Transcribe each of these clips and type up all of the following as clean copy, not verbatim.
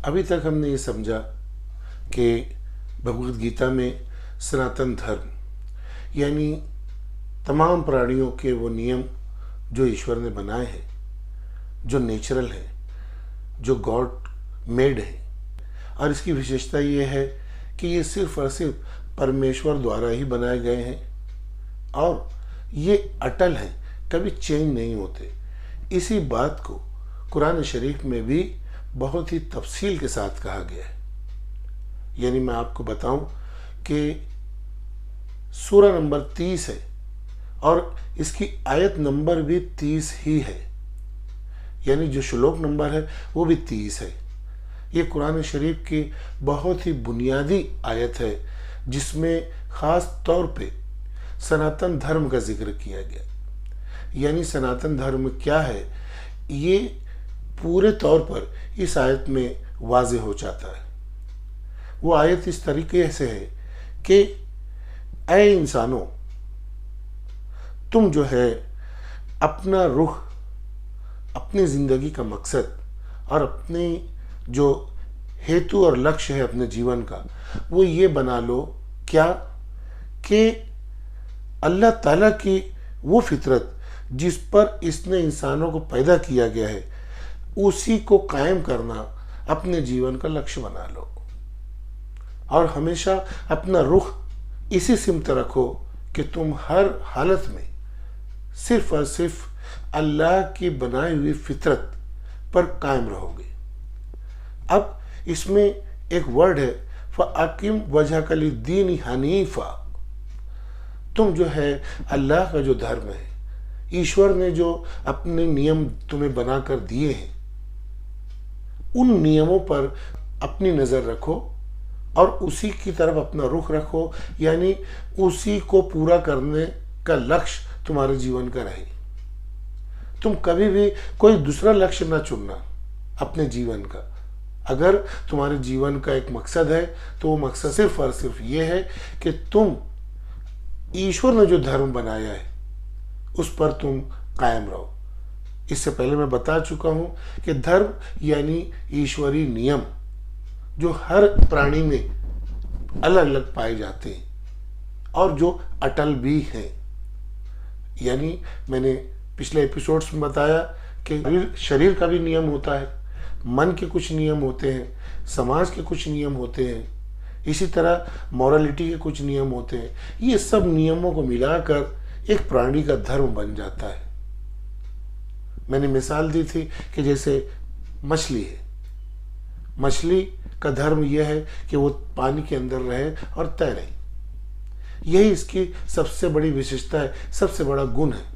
अभी तक हमने ये समझा कि भगवद गीता में सनातन धर्म यानी तमाम प्राणियों के वो नियम जो ईश्वर ने बनाए हैं, जो नेचुरल हैं, जो गॉड मेड है, और इसकी विशेषता ये है कि ये सिर्फ और सिर्फ परमेश्वर द्वारा ही बनाए गए हैं और ये अटल हैं, कभी चेंज नहीं होते। इसी बात को कुरान शरीफ में भी बहुत ही तफसील के साथ कहा गया है। यानी मैं आपको बताऊं कि सूरा नंबर 30 है और इसकी आयत नंबर भी 30 ही है, यानी जो श्लोक नंबर है वो भी 30 है। ये कुरान शरीफ की बहुत ही बुनियादी आयत है जिसमें ख़ास तौर पे सनातन धर्म का जिक्र किया गया। यानी सनातन धर्म क्या है ये पूरे तौर पर इस आयत में वाज़ेह हो जाता है। वो आयत इस तरीके से है कि ऐ इंसानों, तुम जो है अपना रुख, अपनी ज़िंदगी का मकसद और अपनी जो हेतु और लक्ष्य है अपने जीवन का, वो ये बना लो क्या कि अल्लाह ताला की वो फितरत जिस पर इसने इंसानों को पैदा किया गया है उसी को कायम करना अपने जीवन का लक्ष्य बना लो और हमेशा अपना रुख इसी सिमत रखो कि तुम हर हालत में सिर्फ और सिर्फ अल्लाह की बनाई हुई फितरत पर कायम रहोगे। अब इसमें एक वर्ड है फ़अक़िम वजहक लिद्दीन हनीफ़ा। तुम जो है अल्लाह का जो धर्म है, ईश्वर ने जो अपने नियम तुम्हें बनाकर दिए हैं, उन नियमों पर अपनी नज़र रखो और उसी की तरफ अपना रुख रखो, यानी उसी को पूरा करने का लक्ष्य तुम्हारे जीवन का रहे। तुम कभी भी कोई दूसरा लक्ष्य ना चुनना अपने जीवन का। अगर तुम्हारे जीवन का एक मकसद है तो वो मकसद सिर्फ और सिर्फ ये है कि तुम ईश्वर ने जो धर्म बनाया है उस पर तुम कायम रहो। इससे पहले मैं बता चुका हूँ कि धर्म यानी ईश्वरीय नियम जो हर प्राणी में अलग अलग पाए जाते हैं और जो अटल भी हैं। यानी मैंने पिछले एपिसोड्स में बताया कि शरीर का भी नियम होता है, मन के कुछ नियम होते हैं, समाज के कुछ नियम होते हैं, इसी तरह मॉरलिटी के कुछ नियम होते हैं। ये सब नियमों को मिलाकर एक प्राणी का धर्म बन जाता है। मैंने मिसाल दी थी कि जैसे मछली है, मछली का धर्म यह है कि वो पानी के अंदर रहे और तैरे। यही इसकी सबसे बड़ी विशेषता है, सबसे बड़ा गुण है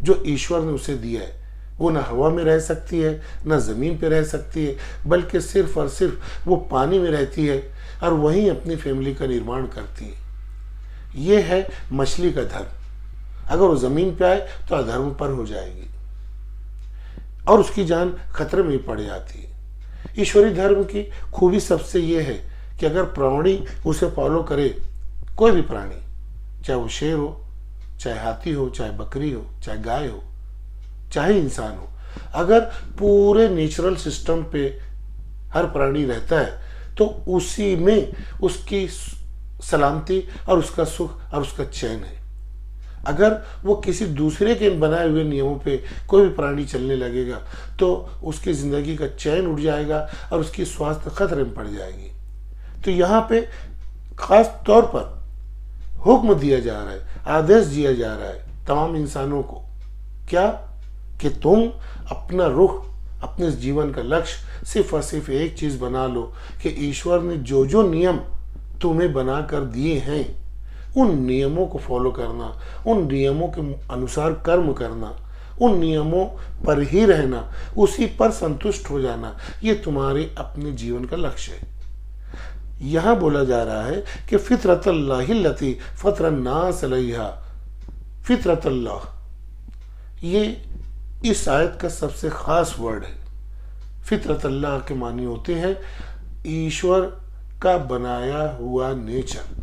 जो ईश्वर ने उसे दिया है। वो ना हवा में रह सकती है, ना ज़मीन पे रह सकती है, बल्कि सिर्फ और सिर्फ वो पानी में रहती है और वहीं अपनी फैमिली का निर्माण करती है। ये है मछली का धर्म। अगर वो ज़मीन पे आए तो अधर्म पर हो जाएगी और उसकी जान खतरे में पड़ जाती है। ईश्वरीय धर्म की खूबी सबसे ये है कि अगर प्राणी उसे फॉलो करे, कोई भी प्राणी, चाहे वो शेर हो, चाहे हाथी हो, चाहे बकरी हो, चाहे गाय हो, चाहे इंसान हो, अगर पूरे नेचुरल सिस्टम पे हर प्राणी रहता है तो उसी में उसकी सलामती और उसका सुख और उसका चैन है। अगर वो किसी दूसरे के बनाए हुए नियमों पे कोई भी प्राणी चलने लगेगा तो उसकी ज़िंदगी का चैन उड़ जाएगा और उसकी स्वास्थ्य खतरे में पड़ जाएगी। तो यहाँ पे ख़ास तौर पर हुक्म दिया जा रहा है, आदेश दिया जा रहा है तमाम इंसानों को, क्या कि तुम अपना रुख, अपने जीवन का लक्ष्य सिर्फ और सिर्फ एक चीज़ बना लो कि ईश्वर ने जो जो नियम तुम्हें बना कर दिए हैं उन नियमों को फॉलो करना, उन नियमों के अनुसार कर्म करना, उन नियमों पर ही रहना, उसी पर संतुष्ट हो जाना, ये तुम्हारे अपने जीवन का लक्ष्य है। यहाँ बोला जा रहा है कि फितरतल्लाहिल्लती फतरन्नास अलैहा। फितरतल्लाह ये इस आयत का सबसे ख़ास वर्ड है। फितरतल्लाह के मानी होते हैं ईश्वर का बनाया हुआ नेचर।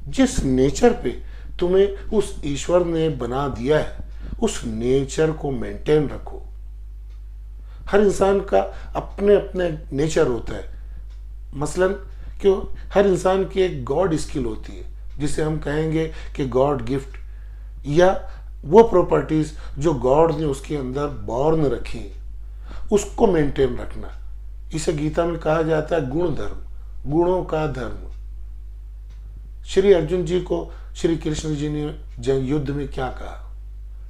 जिस नेचर पे तुम्हें उस ईश्वर ने बना दिया है उस नेचर को मेंटेन रखो। हर इंसान का अपने अपने नेचर होता है। मसलन क्यों, हर इंसान की एक गॉड स्किल होती है जिसे हम कहेंगे कि गॉड गिफ्ट, या वो प्रॉपर्टीज जो गॉड ने उसके अंदर बॉर्न रखी हैं, उसको मेंटेन रखना। इसे गीता में कहा जाता है गुण धर्म, गुणों का धर्म। श्री अर्जुन जी को श्री कृष्ण जी ने जंग युद्ध में क्या कहा?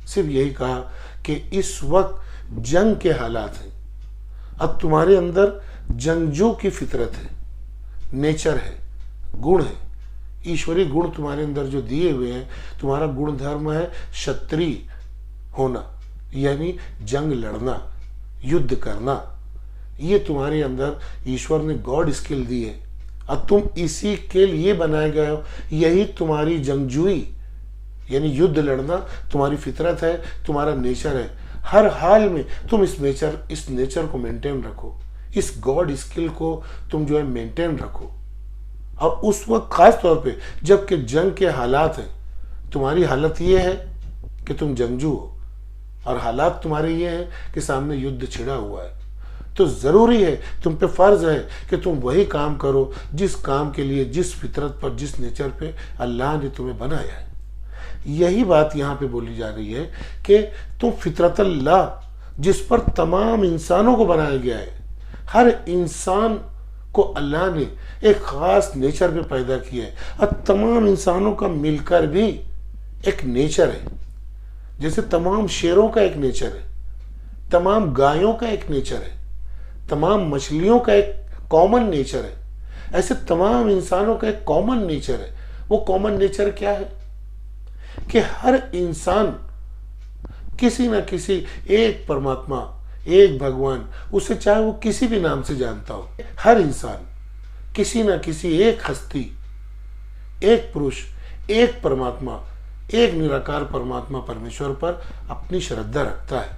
सिर्फ यही कहा कि इस वक्त जंग के हालात हैं, अब तुम्हारे अंदर जंगजू की फितरत है, नेचर है, गुण है, ईश्वरीय गुण तुम्हारे अंदर जो दिए हुए हैं। तुम्हारा गुण धर्म है क्षत्रिय होना, यानी जंग लड़ना, युद्ध करना। ये तुम्हारे अंदर ईश्वर ने गॉड स्किल दी है, अब तुम इसी के लिए बनाए गए हो। यही तुम्हारी जंगजुई यानी युद्ध लड़ना तुम्हारी फितरत है, तुम्हारा नेचर है। हर हाल में तुम इस नेचर को मेंटेन रखो, इस गॉड स्किल को तुम जो है मेंटेन रखो। और उस वक्त खास तौर पे जबकि जंग के हालात हैं, तुम्हारी हालत ये है कि तुम जंगजू हो और हालात तुम्हारे ये हैं कि सामने युद्ध छिड़ा हुआ है, तो जरूरी है, तुम पे फर्ज है कि तुम वही काम करो जिस काम के लिए, जिस फितरत पर, जिस नेचर पे अल्लाह ने तुम्हें बनाया है। यही बात यहाँ पे बोली जा रही है कि तुम फितरत अल्लाह, जिस पर तमाम इंसानों को बनाया गया है, हर इंसान को अल्लाह ने एक खास नेचर पे पैदा किया है। और तमाम इंसानों का मिलकर भी एक नेचर है। जैसे तमाम शेरों का एक नेचर है, तमाम गायों का एक नेचर है, तमाम मछलियों का एक कॉमन नेचर है, ऐसे तमाम इंसानों का एक कॉमन नेचर है। वो कॉमन नेचर क्या है कि हर इंसान किसी न किसी एक परमात्मा, एक भगवान, उसे चाहे वो किसी भी नाम से जानता हो, हर इंसान किसी न किसी एक हस्ती, एक पुरुष, एक परमात्मा, एक निराकार परमात्मा परमेश्वर पर अपनी श्रद्धा रखता है।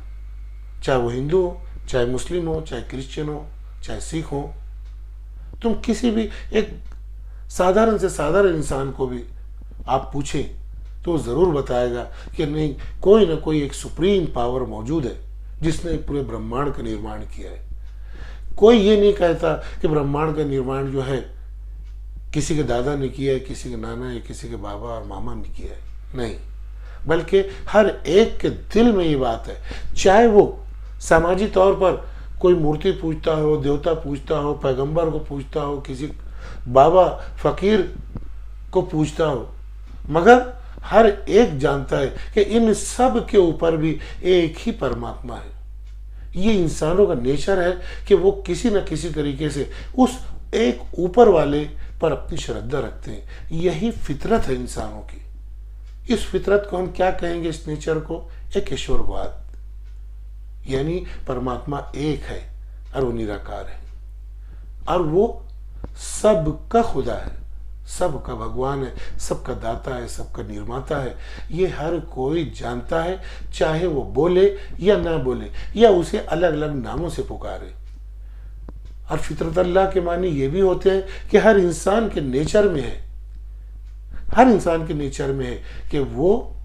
चाहे वो हिंदू हो, चाहे मुस्लिम हो, चाहे क्रिश्चियन हो, चाहे सिख हो। तुम किसी भी एक साधारण से साधारण इंसान को भी आप पूछें तो जरूर बताएगा कि नहीं, कोई ना कोई एक सुप्रीम पावर मौजूद है जिसने पूरे ब्रह्मांड का निर्माण किया है। कोई ये नहीं कहता कि ब्रह्मांड का निर्माण जो है किसी के दादा ने किया है, किसी के नाना या किसी के बाबा और मामा ने किया है, नहीं, बल्कि हर एक के दिल में ये बात है। चाहे वो सामाजिक तौर पर कोई मूर्ति पूजता हो, देवता पूजता हो, पैगंबर को पूजता हो, किसी बाबा फकीर को पूजता हो, मगर हर एक जानता है कि इन सब के ऊपर भी एक ही परमात्मा है। ये इंसानों का नेचर है कि वो किसी न किसी तरीके से उस एक ऊपर वाले पर अपनी श्रद्धा रखते हैं। यही फितरत है इंसानों की। इस फितरत को हम क्या कहेंगे? इस नेचर को एक ईश्वरवाद, यानी परमात्मा एक है और वो निराकार है और वो सबका खुदा है, सबका भगवान है, सबका दाता है, सबका निर्माता है। ये हर कोई जानता है, चाहे वो बोले या ना बोले या उसे अलग अलग नामों से पुकारे। और फितरत अल्लाह के माने ये भी होते हैं कि हर इंसान के नेचर में है, हर इंसान के नेचर में है कि वो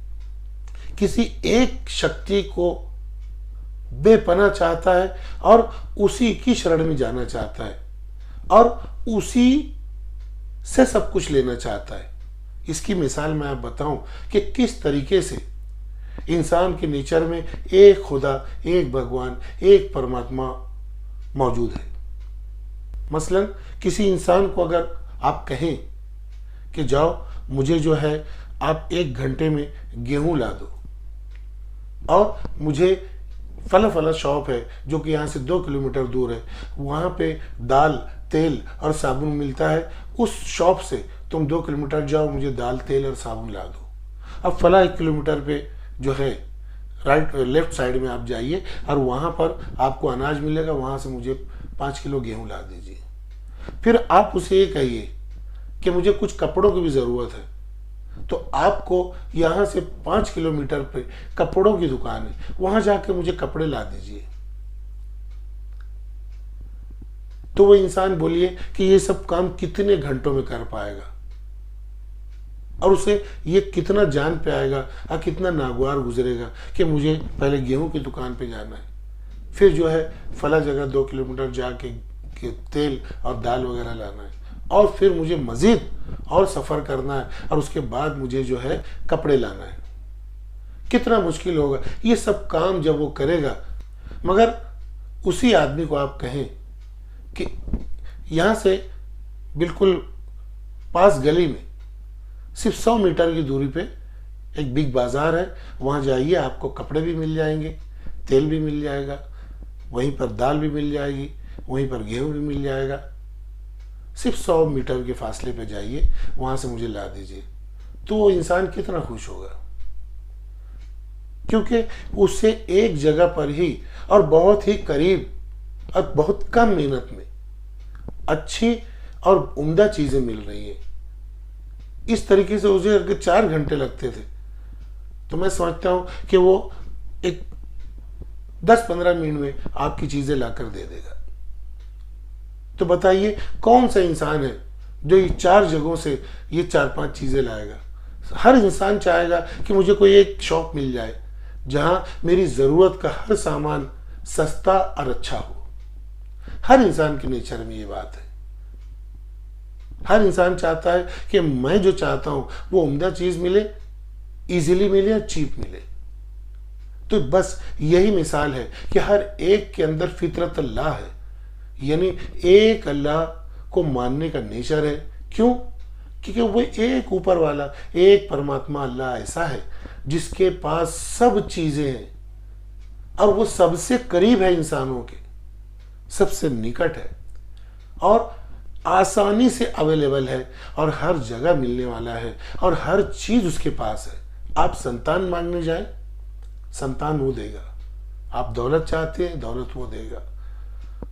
किसी एक शक्ति को बेपनाह चाहता है और उसी की शरण में जाना चाहता है और उसी से सब कुछ लेना चाहता है। इसकी मिसाल मैं आप बताऊं कि किस तरीके से इंसान के नेचर में एक खुदा, एक भगवान, एक परमात्मा मौजूद है। मसलन किसी इंसान को अगर आप कहें कि जाओ मुझे जो है आप 1 घंटे में गेहूं ला दो और मुझे फला फला शॉप है जो कि यहाँ से 2 किलोमीटर दूर है, वहाँ पे दाल, तेल और साबुन मिलता है, उस शॉप से तुम 2 किलोमीटर जाओ, मुझे दाल, तेल और साबुन ला दो। अब फला 1 किलोमीटर पे जो है लेफ्ट साइड में आप जाइए और वहाँ पर आपको अनाज मिलेगा, वहाँ से मुझे 5 किलो गेहूं ला दीजिए। फिर आप उसे ये कहिए कि मुझे कुछ कपड़ों की भी ज़रूरत है, तो आपको यहाँ से 5 किलोमीटर पे कपड़ों की दुकान है, वहाँ जाकर मुझे कपड़े ला दीजिए। तो वो इंसान बोलिए कि ये सब काम कितने घंटों में कर पाएगा और उसे ये कितना जान पे आएगा और कितना नागवार गुजरेगा कि मुझे पहले गेहूं की दुकान पे जाना है, फिर जो है फला जगह 2 किलोमीटर जाके के तेल और दाल वगैरह लाना है, और फिर मुझे मज़ीद और सफ़र करना है, और उसके बाद मुझे जो है कपड़े लाना है। कितना मुश्किल होगा ये सब काम जब वो करेगा। मगर उसी आदमी को आप कहें कि यहाँ से बिल्कुल पास गली में सिर्फ 100 मीटर की दूरी पे एक बिग बाज़ार है, वहाँ जाइए, आपको कपड़े भी मिल जाएंगे, तेल भी मिल जाएगा, वहीं पर दाल भी मिल जाएगी, वहीं पर गेहूँ भी मिल जाएगा। सिर्फ 100 मीटर के फासले पे जाइए, वहाँ से मुझे ला दीजिए। तो वो इंसान कितना खुश होगा, क्योंकि उससे एक जगह पर ही और बहुत ही करीब और बहुत कम मेहनत में अच्छी और उम्दा चीज़ें मिल रही हैं। इस तरीके से उसे अगर 4 घंटे लगते थे तो मैं समझता हूँ कि वो एक 10-15 मिनट में आपकी चीज़ें लाकर दे देगा। तो बताइए कौन सा इंसान है जो ये 4 जगहों से ये 4-5 चीज़ें लाएगा। हर इंसान चाहेगा कि मुझे कोई एक शॉप मिल जाए जहाँ मेरी ज़रूरत का हर सामान सस्ता और अच्छा हो। हर इंसान के नेचर में ये बात है। हर इंसान चाहता है कि मैं जो चाहता हूँ वो उम्दा चीज़ मिले, इजीली मिले और चीप मिले। तो बस यही मिसाल है कि हर एक के अंदर फितरत अल्लाह है, यानी एक अल्लाह को मानने का नेचर है। क्यों? क्योंकि वो एक ऊपर वाला, एक परमात्मा अल्लाह ऐसा है जिसके पास सब चीज़ें हैं और वो सबसे करीब है, इंसानों के सबसे निकट है और आसानी से अवेलेबल है और हर जगह मिलने वाला है और हर चीज़ उसके पास है। आप संतान मांगने जाएं, संतान वो देगा। आप दौलत चाहते हैं, दौलत वो देगा।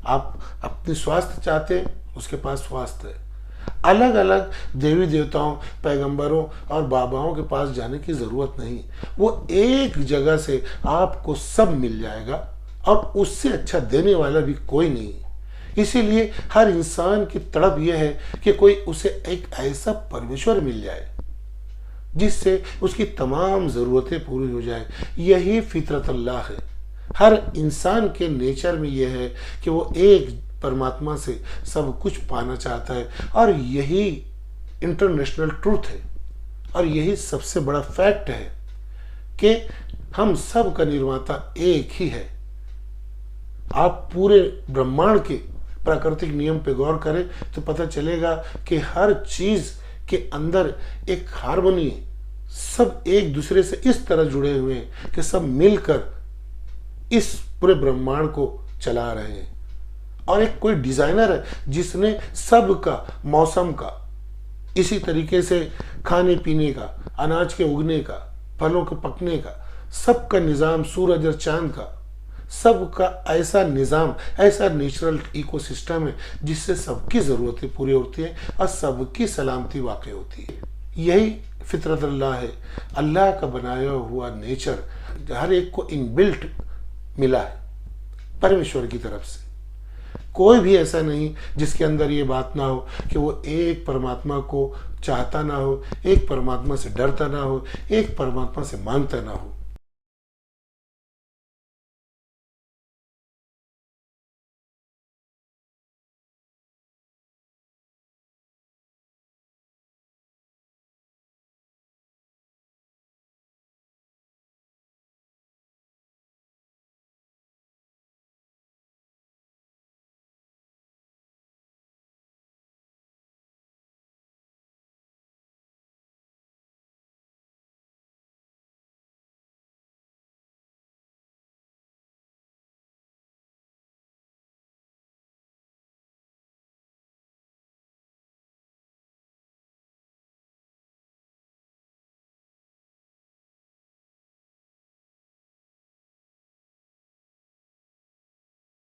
आप अपने स्वास्थ्य चाहते हैं, उसके पास स्वास्थ्य है। अलग अलग देवी देवताओं, पैगंबरों और बाबाओं के पास जाने की ज़रूरत नहीं। वो एक जगह से आपको सब मिल जाएगा और उससे अच्छा देने वाला भी कोई नहीं। इसीलिए हर इंसान की तड़प यह है कि कोई उसे एक ऐसा परमेश्वर मिल जाए जिससे उसकी तमाम ज़रूरतें पूरी हो जाए। यही फितरत अल्लाह है। हर इंसान के नेचर में यह है कि वो एक परमात्मा से सब कुछ पाना चाहता है और यही इंटरनेशनल ट्रूथ है और यही सबसे बड़ा फैक्ट है कि हम सब का निर्माता एक ही है। आप पूरे ब्रह्मांड के प्राकृतिक नियम पे गौर करें तो पता चलेगा कि हर चीज़ के अंदर एक हार्मनी है। सब एक दूसरे से इस तरह जुड़े हुए हैं कि सब मिलकर इस पूरे ब्रह्मांड को चला रहे हैं। और एक कोई डिजाइनर है जिसने सब का, मौसम का, इसी तरीके से खाने पीने का, अनाज के उगने का, फलों के पकने का, सबका निज़ाम, सूरज और चांद का, सबका ऐसा निज़ाम, ऐसा नेचुरल इकोसिस्टम है जिससे सबकी ज़रूरतें पूरी होती हैं और सबकी सलामती वाक़ई होती है। यही फितरत अल्लाह है। अल्लाह का बनाया हुआ नेचर हर एक को इनबिल्ट मिला है परमेश्वर की तरफ से। कोई भी ऐसा नहीं जिसके अंदर ये बात ना हो कि वो एक परमात्मा को चाहता ना हो, एक परमात्मा से डरता ना हो, एक परमात्मा से मांगता ना हो।